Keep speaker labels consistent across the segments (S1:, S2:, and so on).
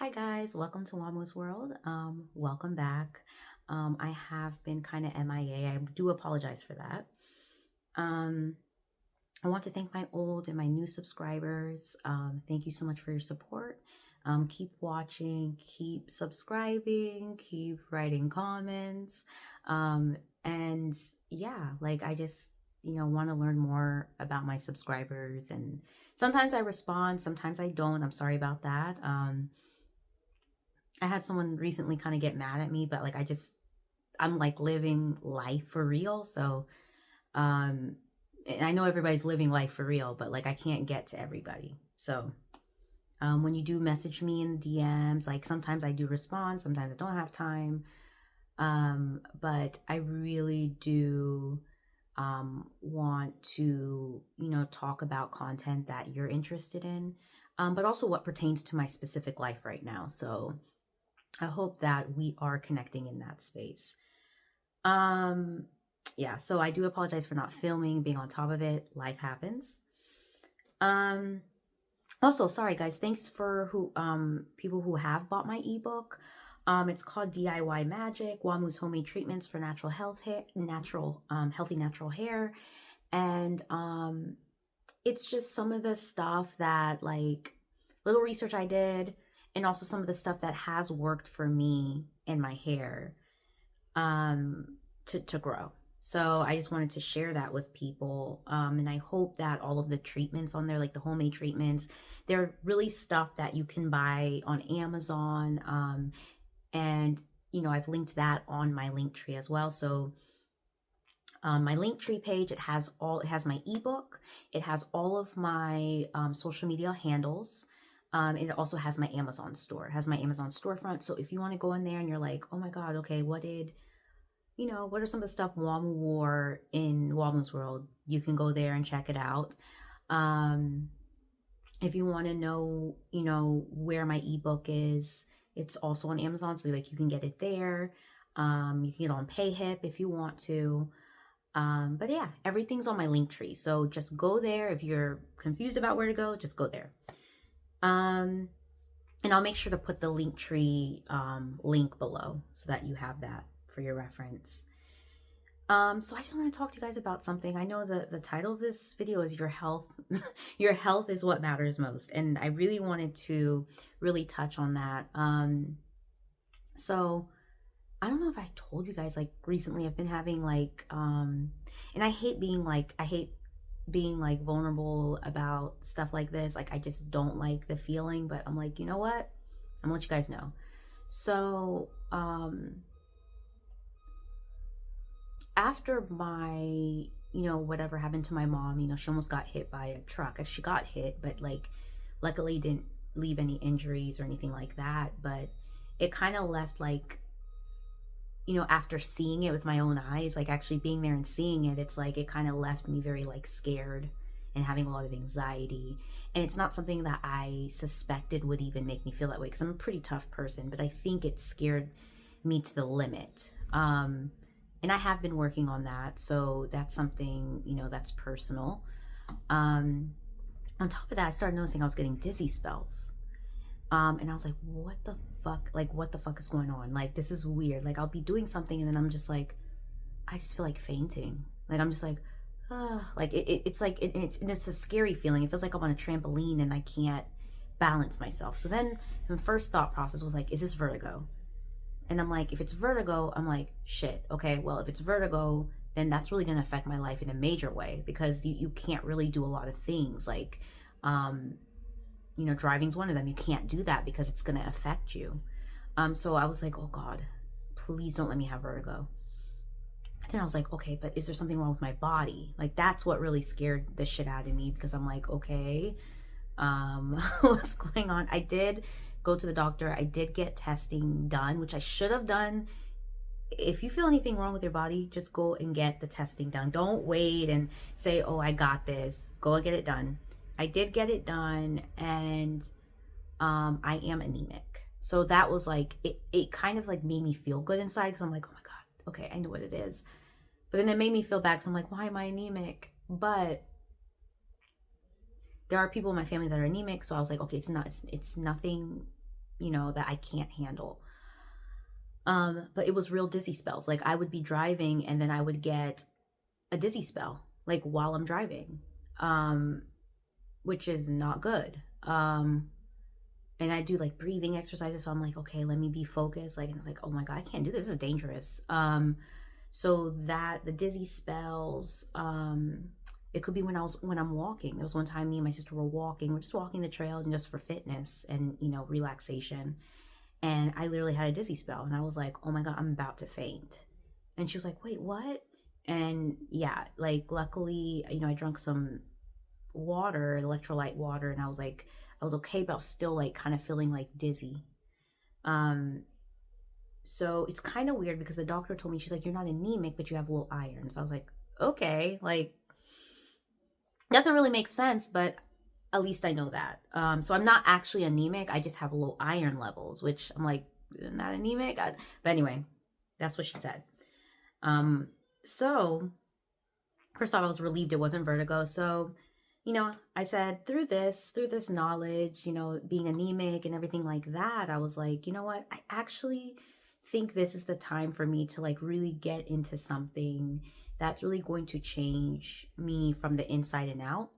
S1: Hi guys, welcome to Wamu's World. Welcome back. I have been kind of MIA. I do apologize for that. Um, I want to thank my old and my new subscribers. Thank you so much for your support. Keep watching, keep subscribing, keep writing comments. And yeah, like I just, want to learn more about my subscribers. And sometimes I respond, sometimes I don't. I'm sorry about that. I had someone recently kind of get mad at me, but like I'm like living life for real. So, um, and I know everybody's living life for real, but like I can't get to everybody. So, when you do message me in the DMs, like sometimes I do respond, sometimes I don't have time. But I really do want to, talk about content that you're interested in, but also what pertains to my specific life right now. So, I hope that we are connecting in that space. Um, yeah, so I do apologize for not filming, being on top of it. Life happens. Um, Also, sorry guys, thanks for who people who have bought my ebook. It's called DIY Magic, Wamu's Homemade Treatments for Natural Health Hair, Natural Healthy Natural Hair. And it's just some of the stuff that like little research I did, and also some of the stuff that has worked for me and my hair to grow. So I just wanted to share that with people. And I hope that all of the treatments on there, like the homemade treatments, they're really stuff that you can buy on Amazon. And I've linked that on my link tree as well. So my link tree page, it has my ebook, it has all of my social media handles, and it also has my Amazon store. It has my Amazon storefront. So if you want to go in there and you're like, oh my god, okay, what are some of the stuff Wamu wore in Wamu's World, you can go there and check it out. um if you want to know, where my ebook is, it's also on Amazon, so like you can get it there. You can get it on PayHip if you want to. But yeah, everything's on my link tree. So just go there. If you're confused about where to go, just go there. Um, and I'll make sure to put the link tree link below so that you have that for your reference. So I just want to talk to you guys about something. I know the title of this video is Your Health. Your health is what matters most. And I really wanted to really touch on that. So I don't know if I told you guys, like recently I've been having like and I hate being like vulnerable about stuff like this. Like I just don't like the feeling, but I'm like, you know what? I'm gonna let you guys know. So after my, whatever happened to my mom, she almost got hit by a truck. She got hit, but like luckily didn't leave any injuries or anything like that. But it kind of left like, after seeing it with my own eyes, like actually being there and seeing it, it's like it kind of left me very like scared and having a lot of anxiety. And it's not something that I suspected would even make me feel that way, because I'm a pretty tough person, but I think it scared me to the limit. And I have been working on that, so that's something, that's personal. Um, on top of that, I started noticing I was getting dizzy spells. And I was like, what the fuck? Like, what the fuck is going on? Like, this is weird. Like, I'll be doing something and then I'm just like, I just feel like fainting. Like, I'm just like, like it's like, it's a scary feeling. It feels like I'm on a trampoline and I can't balance myself. So then my first thought process was like, is this vertigo? And I'm like, if it's vertigo, I'm like, shit, okay, well, if it's vertigo, then that's really going to affect my life in a major way, because you can't really do a lot of things. Like, um, driving's one of them. You can't do that because it's going to affect you. So I was like, oh God, please don't let me have vertigo. Then I was like, okay, but is there something wrong with my body? Like, that's what really scared the shit out of me, because I'm like, okay, what's going on? I did go to the doctor. I did get testing done, which I should have done. If you feel anything wrong with your body, just go and get the testing done. Don't wait and say, oh, I got this. Go and get it done. I did get it done, and I am anemic. So that was like, it kind of like made me feel good inside, because I'm like, oh my God, okay, I know what it is. But then it made me feel bad, because I'm like, why am I anemic? But there are people in my family that are anemic, so I was like, okay, it's nothing that I can't handle. But it was real dizzy spells. Like I would be driving and then I would get a dizzy spell, like while I'm driving, um, which is not good. And I do like breathing exercises. So I'm like, okay, let me be focused. Like, and I was like, oh my God, I can't do this. This is dangerous. So that the dizzy spells, it could be when I'm walking. There was one time me and my sister were walking. We're just walking the trail and just for fitness and relaxation. And I literally had a dizzy spell, and I was like, oh my God, I'm about to faint. And she was like, wait, what? And yeah, like luckily, I drank some water, electrolyte water, and I was like, I was okay, but I was still like kind of feeling like dizzy. Um, so it's kind of weird because the doctor told me, she's like, you're not anemic, but you have low iron. So I was like, okay, like doesn't really make sense, but at least I know that. So I'm not actually anemic. I just have low iron levels, which I'm like, not anemic. But anyway, that's what she said. Um, so first off, I was relieved it wasn't vertigo. So, I said through this knowledge, being anemic and everything like that, I was like, you know what? I actually think this is the time for me to like really get into something that's really going to change me from the inside and out.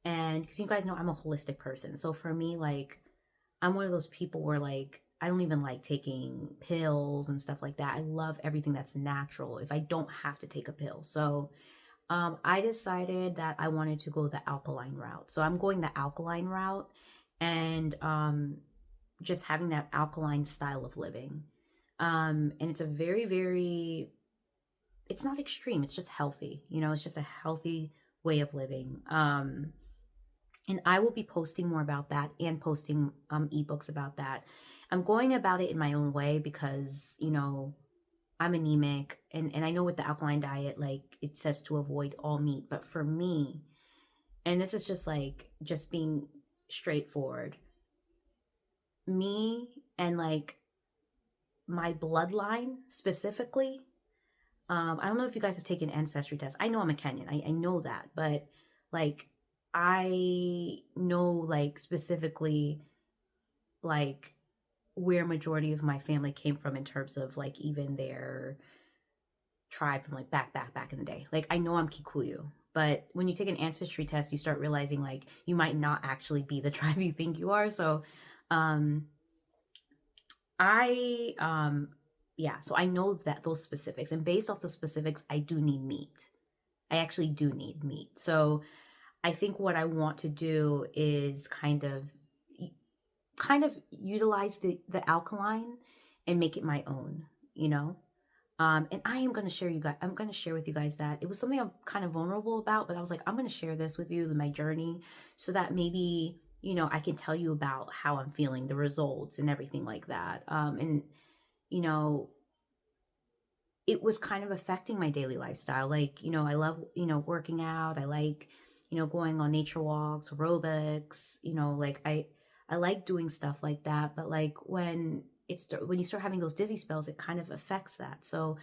S1: And because you guys know I'm a holistic person. So for me, like, I'm one of those people where like I don't even like taking pills and stuff like that. I love everything that's natural if I don't have to take a pill. So I decided that I wanted to go the alkaline route. So I'm going the alkaline route and just having that alkaline style of living. And it's a very, very, it's not extreme, it's just healthy. It's just a healthy way of living. And I will be posting more about that and posting ebooks about that. I'm going about it in my own way because, I'm anemic and I know with the alkaline diet, like it says to avoid all meat. But for me, and this is just like just being straightforward, me and like my bloodline specifically, I don't know if you guys have taken ancestry tests. I know I'm a Kenyan. I know that, but like I know like specifically like where majority of my family came from in terms of like even their tribe from like back in the day. Like I know I'm Kikuyu, but when you take an ancestry test, you start realizing like you might not actually be the tribe you think you are. So um I yeah, so I know that those specifics, and based off the specifics, I do need meat. I actually do need meat. So I think what I want to do is kind of utilize the alkaline and make it my own, you know? And I am going to share you guys, I'm going to share with you guys that it was something I'm kind of vulnerable about, but I was like, I'm going to share this with you, my journey, so that maybe, I can tell you about how I'm feeling, the results and everything like that. And, you know, it was kind of affecting my daily lifestyle. Like, I love, working out. I like, going on nature walks, aerobics, like I like doing stuff like that. But like when you start having those dizzy spells, it kind of affects that. So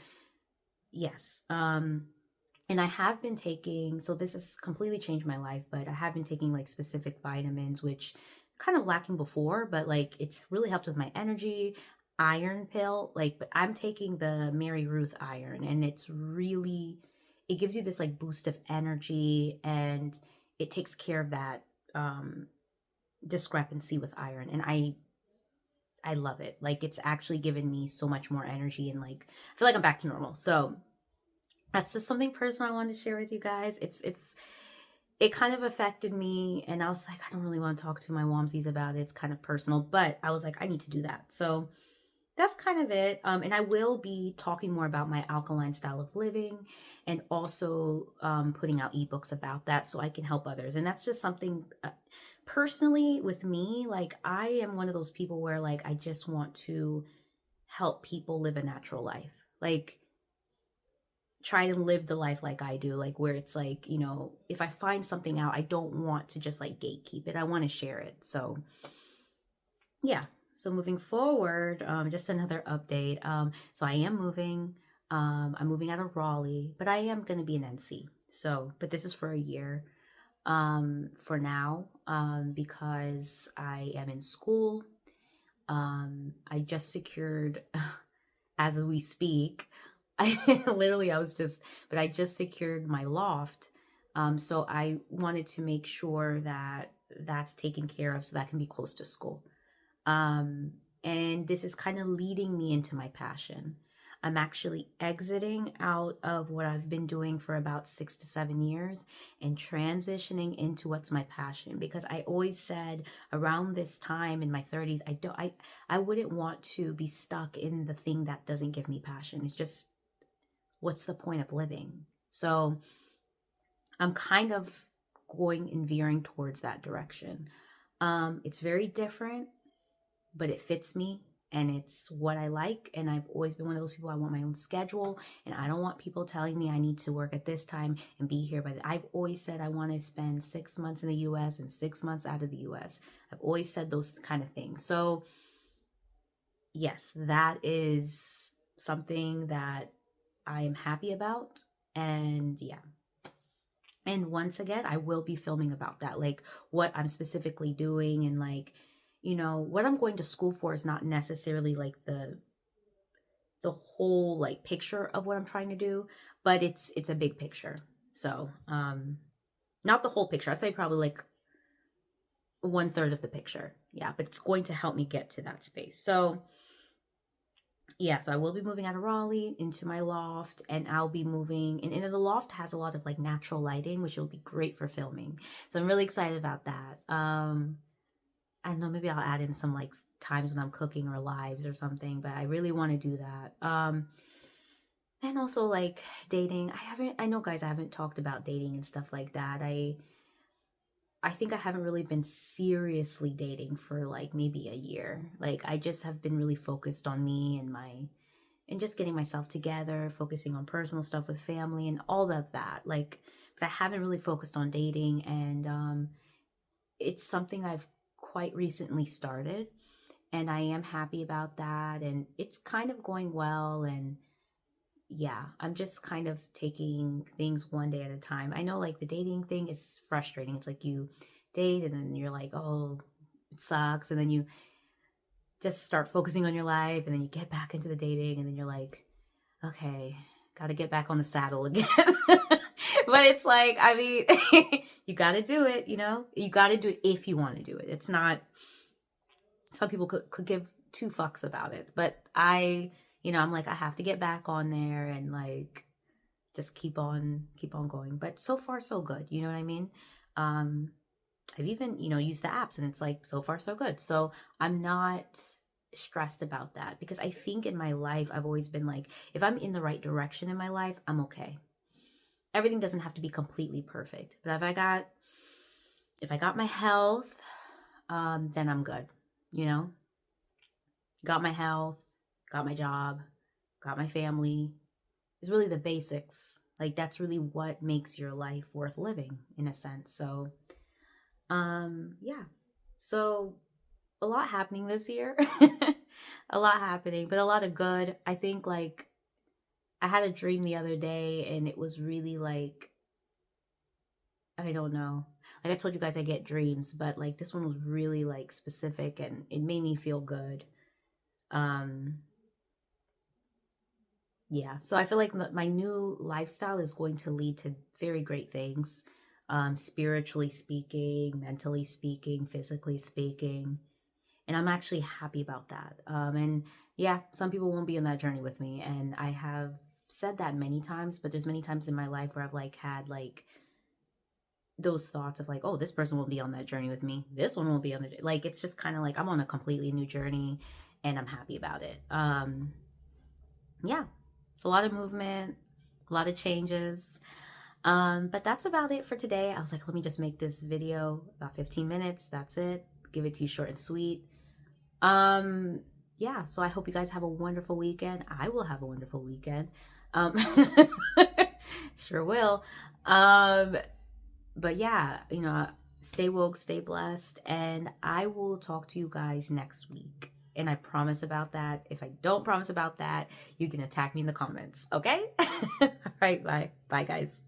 S1: yes. And I have been taking, so this has completely changed my life, but I have been taking like specific vitamins, which kind of lacking before, but like it's really helped with my energy. Iron pill, like, but I'm taking the Mary Ruth iron, and it gives you this like boost of energy, and it takes care of that discrepancy with iron. And I love it. Like, it's actually given me so much more energy, and like, I feel like I'm back to normal. So, that's just something personal I wanted to share with you guys. It kind of affected me, and I was like, I don't really want to talk to my Wamsies about it. It's kind of personal, but I was like, I need to do that. So that's kind of it. And I will be talking more about my alkaline style of living, and also putting out ebooks about that so I can help others. And that's just something personally with me. Like, I am one of those people where like I just want to help people live a natural life. Like, try to live the life like I do, like where it's like, if I find something out, I don't want to just like gatekeep it. I want to share it. So, yeah. So moving forward, just another update. So I am moving. I'm moving out of Raleigh, but I am going to be an NC. So, but this is for a year. For now, because I am in school. I just secured, as we speak, I just secured my loft. So I wanted to make sure that that's taken care of so that can be close to school. Um, and this is kind of leading me into my passion. I'm actually exiting out of what I've been doing for about 6 to 7 years and transitioning into what's my passion, because I always said around this time in my 30s, I wouldn't want to be stuck in the thing that doesn't give me passion. It's just, what's the point of living? So I'm kind of going and veering towards that direction. It's very different, but it fits me and it's what I like. And I've always been one of those people. I want my own schedule, and I don't want people telling me I need to work at this time and be here I've always said I want to spend 6 months in the US and 6 months out of the US. I've always said those kind of things. So yes, that is something that I am happy about. And yeah. And once again, I will be filming about that, like what I'm specifically doing, and like, what I'm going to school for is not necessarily like the whole like picture of what I'm trying to do, but it's a big picture. So, not the whole picture. I'd say probably like 1/3 of the picture. Yeah, but it's going to help me get to that space. So, yeah, so I will be moving out of Raleigh into my loft, and I'll be moving, and the loft has a lot of like natural lighting, which will be great for filming. So I'm really excited about that. I don't know, maybe I'll add in some like times when I'm cooking or lives or something, but I really want to do that. And also like dating. I know guys, I haven't talked about dating and stuff like that. I think I haven't really been seriously dating for like maybe a year. Like I just have been really focused on me and just getting myself together, focusing on personal stuff with family and all of that. Like, but I haven't really focused on dating, and it's something I've quite recently started, and I am happy about that, and it's kind of going well. And yeah, I'm just kind of taking things one day at a time. I know like the dating thing is frustrating. It's like you date and then you're like, oh, it sucks. And then you just start focusing on your life, and then you get back into the dating, and then you're like, okay, got to get back on the saddle again. But it's like, I mean, you got to do it, you got to do it if you want to do it. It's not, some people could give two fucks about it, but I'm like, I have to get back on there and like just keep on going. But so far so good, you know what I mean? I've even used the apps, and it's like so far so good. So I'm not stressed about that, because I think in my life I've always been like, if I'm in the right direction in my life, I'm okay. Everything doesn't have to be completely perfect, but if I got my health, then I'm good. you know got my health, got my job, got my family. It's really the basics. Like that's really what makes your life worth living in a sense. So yeah. So a lot happening this year. A lot happening, but a lot of good. I think like I had a dream the other day, and it was really like, I don't know. Like I told you guys I get dreams, but like this one was really like specific, and it made me feel good. Um yeah, so I feel like my new lifestyle is going to lead to very great things, spiritually speaking, mentally speaking, physically speaking, and I'm actually happy about that. And yeah, some people won't be on that journey with me, and I have said that many times, but there's many times in my life where I've like had like those thoughts of like, oh, this person won't be on that journey with me. This one won't be on the, like, it's just kind of like I'm on a completely new journey, and I'm happy about it. Yeah, it's a lot of movement, a lot of changes. But that's about it for today. I was like, let me just make this video about 15 minutes. That's it. Give it to you short and sweet. Um, yeah, so I hope you guys have a wonderful weekend. I will have a wonderful weekend. Um, sure will. Um, but yeah, stay woke, stay blessed, and I will talk to you guys next week. And I promise about that. If I don't promise about that, you can attack me in the comments, okay? All right, bye. Bye, guys.